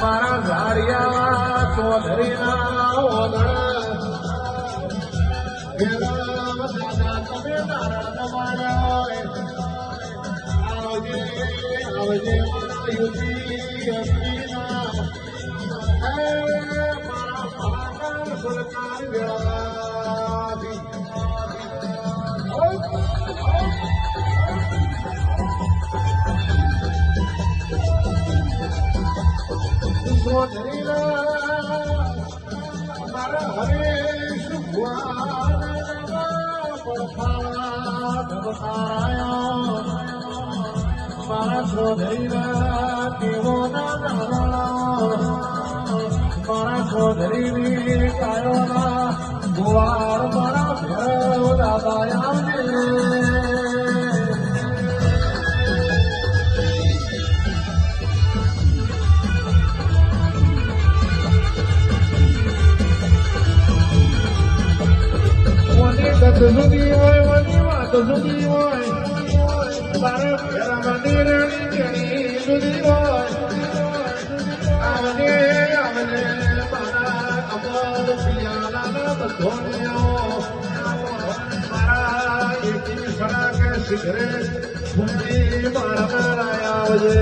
મારા ઝારિયા ચોધરીના ઓગણ દાદા તમે નારાયણ તમારા આવજે આવજે મારા યુપી અમીના મારા સરકાર વ્યાધી મારા હરેશ મારા ચૌધરીના કેવો મારા ચૌધરીની કાયોના ગુવાર મારા ભૈરવ દાદા આવજે જુદી હોય વની વાત જુદી હોય તારે ફેરા મંદિરની કેણી જુદી હોય આવજે આવજે મારા અમર પિયાલાના બધોનિયો મારા એકી સડા કે સિગરેટ ફૂંકી મારા મારા આવજે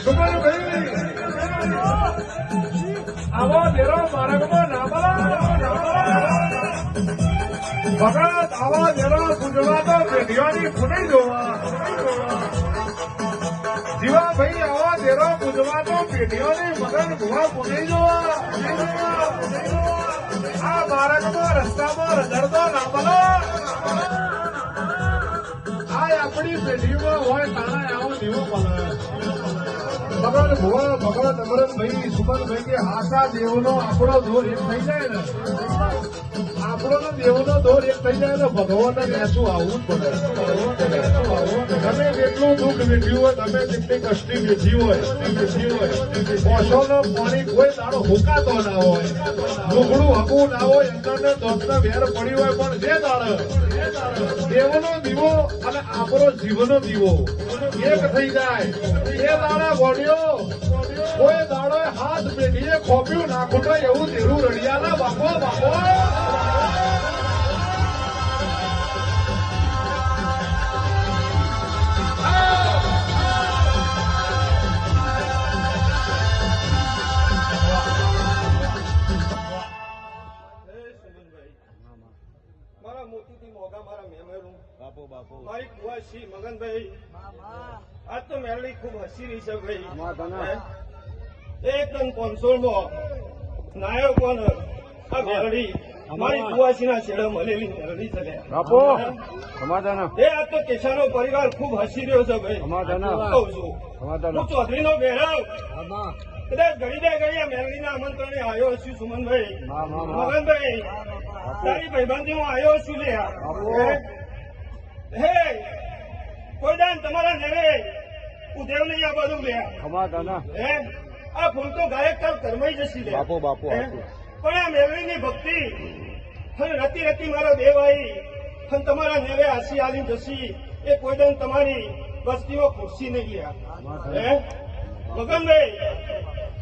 મારી આવો દેરો માર્ગમાં ભગત આવો દેરો ગુજરાતો પેઢીઓની ફૂટી જોવા જીવા ભાઈ આવો દેરો ગુજરાતો પેઢીઓની મગન ભૂવા ફૂટી જોવા આ માર્ગમાં રસ્તામાં રજડતો ના બોલો આ આપણી પેઢીમાં હોય તાણા આવો દીવો બોલે ભગવાન ભુવા ભગવાન અમરતભાઈ સુમનભાઈ કે આશા દેવનો આપણો દોર એક થઈ જાય ને આપણો દેવનો દોર એક થઈ જાય ને ભગવાનને બેસું આવવું જ પડે તમે જેટલું દુઃખ વેઠ્યું હોય તમે જેટલી કષ્ટી વેઠી હોય મોસમનો પાણી કોઈ તારો હુકાતો ના હોય લુગડું હકવું ના હોય અંદરને દોસ્તને વેર પડી હોય પણ જે દાડે દેવનો દીવો અને આપણો જીવનો દીવો એક થઈ જાય એ દાડા ગોળ્યો કોઈ દાડો હાથ પેઢીએ ખોપ્યું ના ખૂટે એવું તેરું રડિયાના બાપો બાપો મારા મોતીથી મોગા મારા મેમેરું બાપો બાપો મારી કુવા શ્રી મગનભાઈ આજ તો મેળવી ખૂબ હસી રહી છે ભાઈ એક ટન 500 નાયો કોણ આ મેળવી મારી કુવાસી ના છેડે મળેલી મેળવી છે બાપો સમાધાન એ આજ તો કેશાનો પરિવાર ખૂબ હસી રહ્યો છે ભાઈ કહું છું હું ચૌધરી નો બેરાવ કદાચ ઘડી દે ઘડી આ મેળવી ના આમંત્રણે આવ્યો છું સુમનભાઈ મગનભાઈ તારી ભાઈબંધી હું આવ્યો છું લે હે કોઈ દાન તમારા નેરે ઉદેવ નહીં આ બધું લે હે આ ફૂલ તો ગાયક કાલ કરમાઈ જશે લે બાપો બાપો પણ આ મેળવીની ભક્તિ અને રતી રતી મારો દેવ આવી અને તમારા નેરે આસી આલી જશી એ કોઈ દાન તમારી વસ્તીઓ ખુરશી નહીં લે હે મગનભાઈ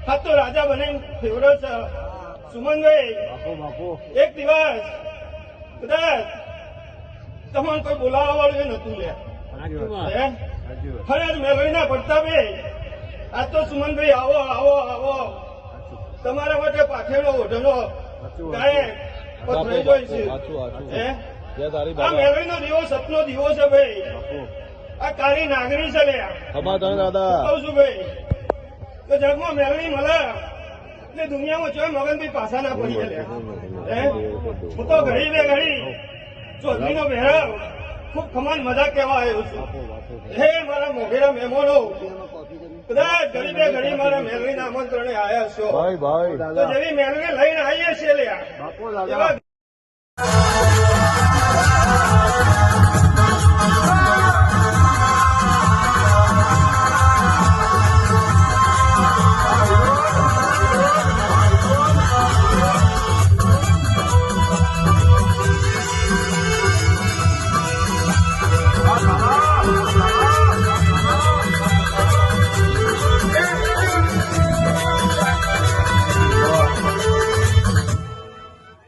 આ તો રાજા બને ફેવરો છે સુમનભાઈ એક દિવસ કદાચ તમને કોઈ બોલાવવા વાળું એ નતું લે ખરે મેળવીના પડતા ભાઈ આજ તો સુમનભાઈ આવો આવો આવો તમારા માટે પાછળનો ઓઢનો ગાયક પથરાઈ જોઈ છે આ મેળવીનો દીવો સપનો દીવો છે ભાઈ આ કાળી નાગણી છે લે સમાધાન દાદા કહું છું ભાઈ તો જગમાં મેળવી મળે એટલે દુનિયામાં જોઈ મગનભાઈ પાછા ના પડી ગયા હે હું તો ઘડી બે ઘડી ચોધરીનો ભેરવ ખૂબ ખમાન મજા કહેવા આવ્યો છું હે મારા મોઘેરા મહેમાનો કદાચ ઘડી બે ઘડી મારા મેળવીના આમંત્રણે આવ્યા છો ભાઈ ભાઈ તો જેવી મેળવી લઈને આવીએ છીએ લ્યા બાપુ એવા દાદા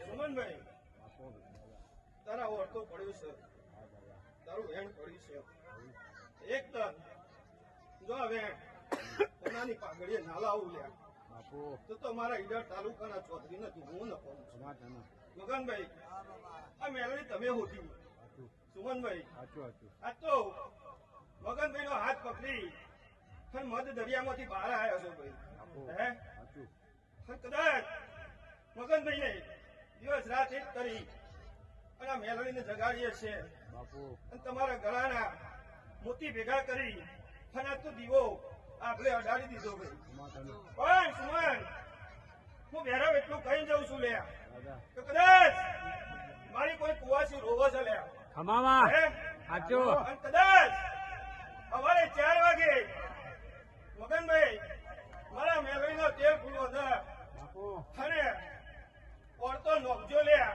સુમનભાઈ તારા ઓળખો પડ્યું છે તારું વેણ પડ્યું છે એક તન જો આ વેણ કોનાની પાઘડીએ નાલા ઉલ્યા બાપુ તો મારા ઈડર તાલુકાના ચૌધરી નથી હું ન કહું સમાધાન મગનભાઈ આ મેળવી તમે હોતી સુમનભાઈ સાચું સાચું આ તો મગનભાઈ નો હાથ પકડી અને મધ દરિયામાંથી બહાર આવ્યા છો ભાઈ હે સાચું અને કદાચ મગનભાઈ ને દિવસ રાત એક કરી અને આ મેલડીને જગાડીએ છે બાપુ અને તમારા ગળાના મોતી ભેગા કરી અને આ તો દીવો આપણે અડાડી દીધો ભાઈ સમાધાન પણ સુમન હું ભેરવ એટલું કહી જાઉં છું લ્યા દાદા તો કદાચ મારી કોઈ કુવાસી રોવો છે લ્યા ખમાવા હે સાચું અને કદાચ સવારે 4 વાગે મગનભાઈ મારા મેલડીનો તેલ ફૂલો હતા બાપુ અને ઓળતો નોકજો લ્યા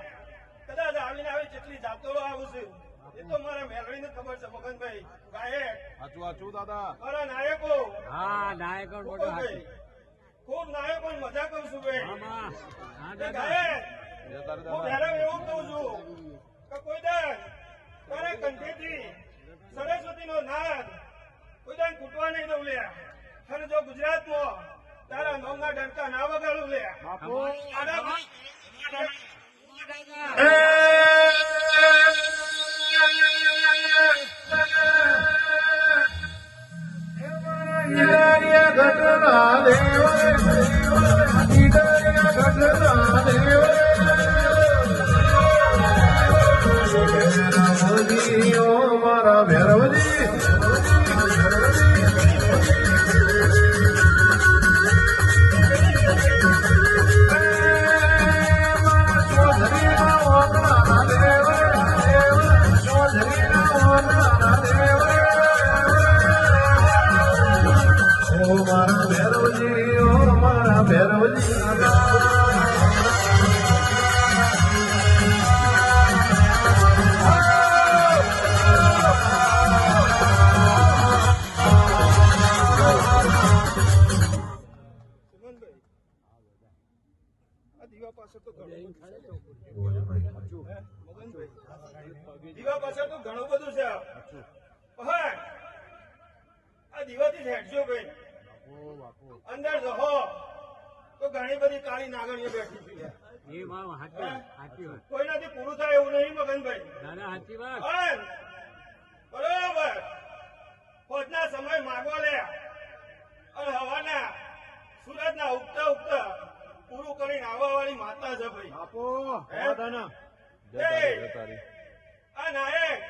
કદાચ આવીને આવી જેટલી જાતો આવું છું એ તો મારા મેલડીને ખબર છે મગનભાઈ ગાયક સાચું સાચું દાદા મારા નાયકો હા નાયકો મોટો મગનભાઈ ખૂબ નાયકો મજા કરું છું ભાઈ હા તે ગાયક તારે હું ભેરવ એવું કહું છું કે કોઈ દાન તારા કંઠેથી સરસ્વતીનો નાદ કોઈ દાન ખૂટવા નહીં દઉં લ્યા અને જો ગુજરાતમાં તારા નોંગા ડંકા ના વગાડું લ્યા બાપુ ઘટના દેવ મારા ભૈરવજી મારા ભૈરવજી ઓ મારા ભૈરવજી સુમનભાઈ આ દીવા પાસે તો ઘણું બધું છે મગનભાઈ દીવા પાસે તો ઘણું બધું છે હા આ દીવાથી જ હેઠજો ભાઈ બાપુ અંદર જહો તો ઘણી બધી કાળી નાગણીઓ બેઠી છે એ માં સાચી વાત કોઈનાથી પૂરું થાય એવું નહીં મગનભાઈ દાદા સાચી વાત પણ બરોબર ફોજના સમય માગો લે અને હવાના સૂરજના ઉગતા ઉગતા પૂરું કરીને આવવા વાળી માતા છે ભાઈ બાપુ સમાધાન આ નાયક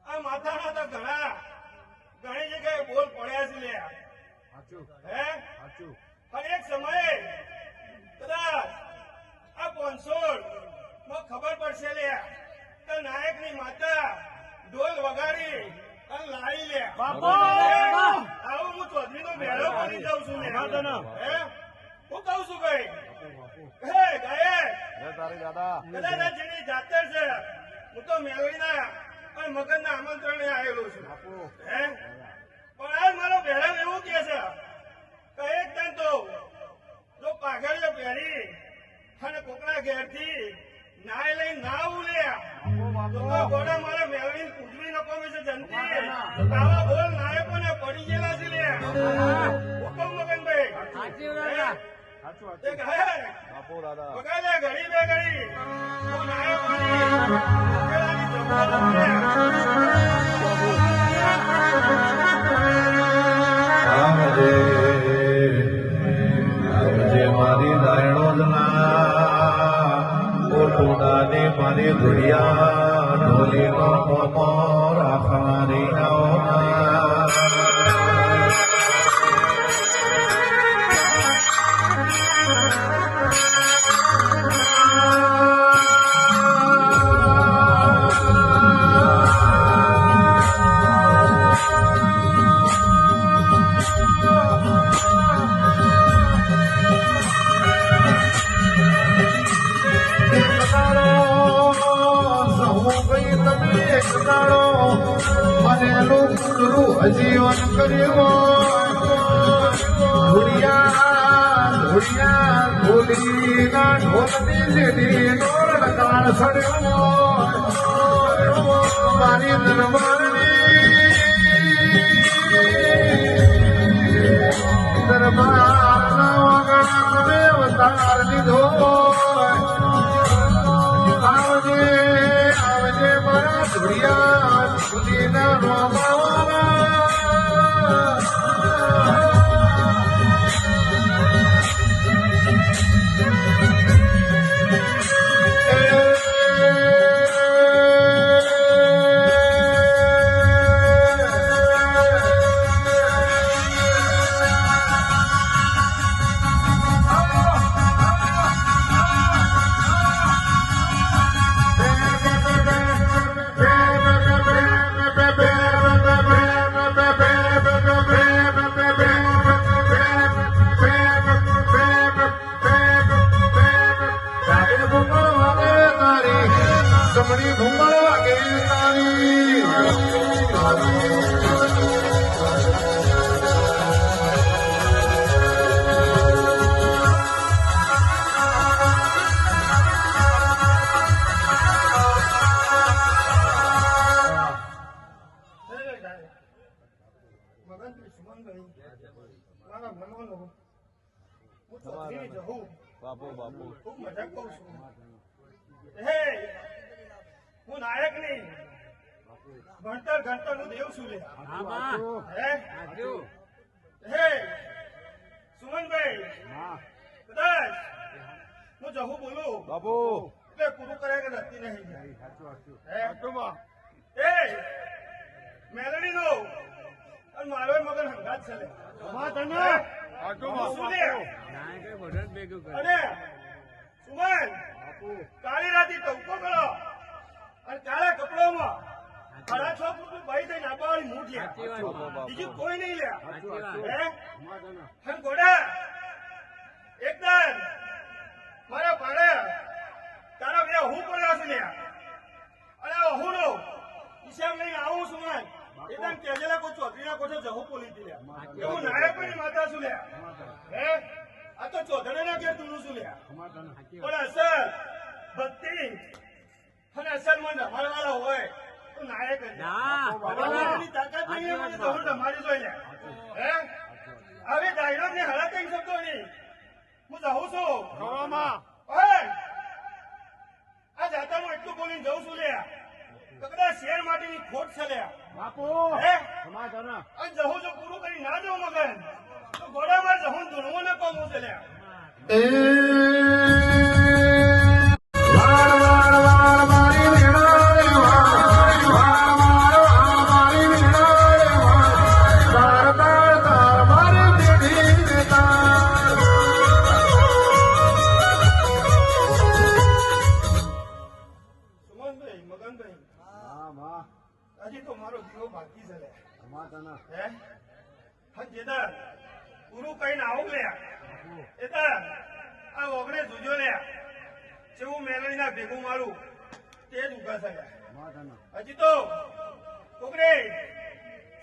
આ માથાના તો ઘણી જગ્યાએ બોલ પડ્યા છે લે સાચું હે સાચું અને એક સમયે કદાચ આ 500 માં ખબર પડશે લે કે નાયકની માતા ઢોલ વગાડી અને લાવી લે બાપુ! આવું હું ચૌધરીનો ભેળો બની જાઉં છું લે હે હું કહું છું ભાઈ હે ગાયક તારી દાદા કદાચ આ જેની જાતર છે હું તો મેળવીના અને મગનના આમંત્રણે આવેલો છું બાપુ હે પણ આજ મારો ભેળો એવું કે છે કે એક દન તો જો પાઘડીઓ પહેરી અને કોકના ઘેરથી નાય લઈને ના ઉલ્યા તો ગોડા મારે મેળવીને કૂદવી નકોમી છે જનતી આવા બોલ નાયકોને પડી ગયેલા છે લે હુકમ મગનભાઈ સાચી દાદા સાચું એક સાચું હે બાપુ દાદા વગાડે ઘડી બે ઘડી હું નાયો પાણી પેલાની આવજે આવજે મારી દાયણોદના ઓટોડાને મારી ધુરિયા ઢોલીનો મોમો રાખનારી આવના જીવન કર્યું ધુરિયા ધોલીના ઢોલની લીધી ઢોલ કાળ સડ્યો મારી દરબારના વગણા મેં અવતાર લીધો આવજે આવજે મારા ધુરિયા ધોલીના રોમાવા જમણી ભૂમળ વાગે તારી મગનભાઈ સુમનભાઈ મારા મનોનો હું ચૌધરી જહું બાપુ બાપુ ખૂબ મજાક કહું છું હે હું નાયક નહીં ભણતર ઘણતર નું દેવ છું લે હે હે સુમનભાઈ કદાચ હું જહું બોલું બાપુ એટલે પૂરું કરે કે નથી નહીં સાચું સાચું હે સાચું બા એ મેલડી નો અને મારો મગન હંગાત છે લે સાચું શું લે? ભેગું અને સુમન બાપુ કાળી રાતી ટવકો કરો અને કાળા કપડામાં 6.5 ફૂટનું ભાઈ થઈને આબાવાળી મૂઠિયા બીજું કોઈ નહીં લે હે અને ઘોડા એકદમ મારા પાડે તારા બે હું પડ્યો છું લ્યા અને હું નો હિસાબ લઈને આવું છું મન એકદમ તેજેલા કોઈ ચોધરીના કોઠે જહું પોલી દી લ્યા એવું નાયકની માતા છું લ્યા હે આ તો ચોધરીના ઘેર તું છું લ્યા પણ અસલ ભક્તિ અને અસલ મન રમાડવાળા હોય તો નાયક જ ભગવાનની તાકાત નહીં હોય તો હું રમાડી જોઈ લે હે હવે ડાયલોગ ને હળા કઈ શકતો નહીં હું જાઉં છું ઓય આ જાતામાં એટલું બોલીને જઉં છું લ્યા તો કદાચ શેર માટેની ખોટ છે લ્યા બાપુ હે સમાધાન અને જહું જો પૂરું કરી ના દઉં મગન તો ઘોડામાં જહું ધૂણવું ને પામું છે લ્યા વાળ વાળ વાળ મારી વીણાએ વાળ વાળ મારી વીણાએ તાર તાર તાર મારી દીધી તાર સુમનભાઈ મગનભાઈ હજી તો મારો દીવો બાકી છે લ્યા સમાધાન હે હા જેદાર પૂરું કહીને આવું લ્યા એદાર આ ઓગણે જોજો લ્યા જેવું મેલડીના ભેગું મારું તે જ ઉભા થયા સમાધાન હજી તો ઓગણે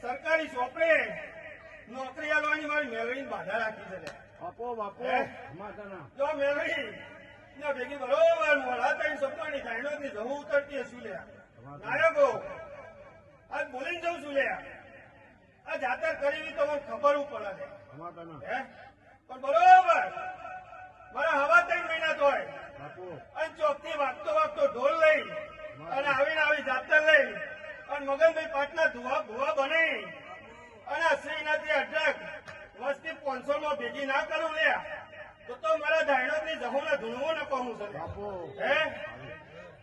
સરકારી ચોપડે નોકરી આલવાની મારી મેલડીની બાધા રાખી છે લ્યા બાપુ બાપુ હે? સમાધાન જો મેલડી ના ભેગી બરોબર મોડા થઈને સપનાની ધાયણોથી જવું ઉતરતી હશું લ્યા નાયકો આજ બોલીને જઉં છું લ્યા આ જાતર કરી તો મને ખબર પડે છે સમાધાન હે પણ બરોબર મારા હવા 3 મહિના તોય બાપુ અને ચોકથી વાગતો ઢોલ લઈ અને આવીને આવી જાતર લઈ અને મગનભાઈ પાટના ભુવા બની અને શ્રીનાથથી અઢળક વસ્તી 500 માં ભેગી ના કરું લે તો મારા ધાયણોથી જહોને ધૂણવું ન કહું છે બાપુ હે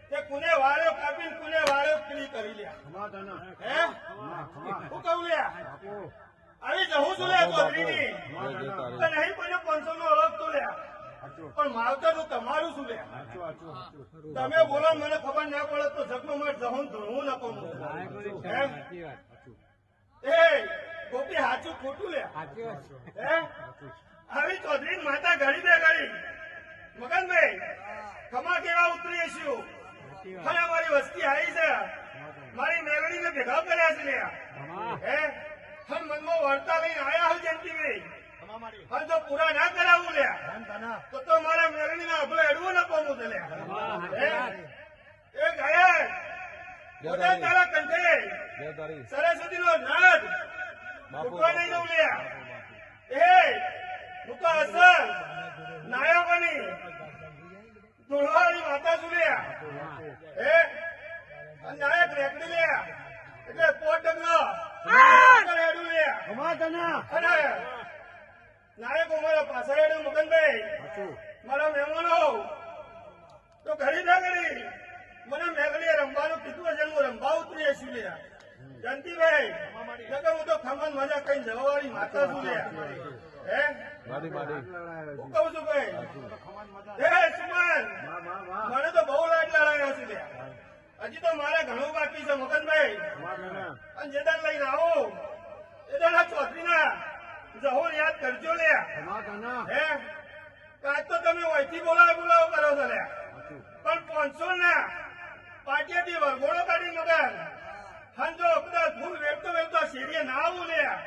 તે કુને વાળો કાપીને કુને વાળો પીલી કરી લ્યા ખમા તને હે ખમા હું કહું લ્યા બાપુ આવી જહું છું લ્યા ચોધરીની તો નહીં કોઈને 500 નો ઓળખતો લ્યા સાચું પણ માવતર તો તમારું શું લ્યા સાચું સાચું તમે બોલો ને મને ખબર ના પડે તો જગમાં મારે જહું ધૂણવું ન કહું એમ સાચી વાત સાચું એ ગોપી હાચું ખોટું લ્યા સાચી વાત હે આવી ચૌધરી માતા ઘડી બે ઘડી મગનભાઈ ખમા કેવા ઉતરી છું અને મારી વસ્તી આવી છે મારી મેળવીને ભેગા કર્યા છે લ્યા ખમા હે હમ મનમાં વાર્તા લઈને આયા હોય જયંતિભાઈ હમ જો પૂરા ના કરાવું લ્યા તો મારા મેળવીને અભલે એડવું ન પામું છે લ્યા હે એ ગયા પોતા તારા કંઠે સરસ્વતીનો નાદ ઉઠવા નહીં દઉં લ્યા એ મુકા અસર નાયકોની ધોળવાળી માતા સુલ્યા હે નાયક રેકડી લ્યા એટલે પોટ ડગલો હેડું લ્યા ખમા તને અને નાયક મારા પાછળ હેડું મગનભાઈ સાચું મારા મહેમાનો તો ઘડી ના ઘડી મને મેઘડીએ રમવાનું કીધું હશે હું રમવા ઉતરી છું લ્યા જયંતિભાઈ નકર હું તો ખમણ મજા કઈ જવાવાળી માતા છું લ્યા હે હું કહું છું ભાઈ હે સુમન મને તો બહુ લાડ લડાયો છે લ્યા હજી તો મારે ઘણું બાકી છે મગનભાઈ અને જે દાન લઈને આવો એ દાન આ ચોધરીના જહોર યાદ કરજો લ્યા ખમા તને હે કાજ તો તમે વહીથી બોલાવો કરો છો લ્યા પણ 500 ના પાટિયાથી વરઘોડો કાઢી મગન હંજો કદાચ ફૂલ વેચતો શેરીએ ના આવું લ્યા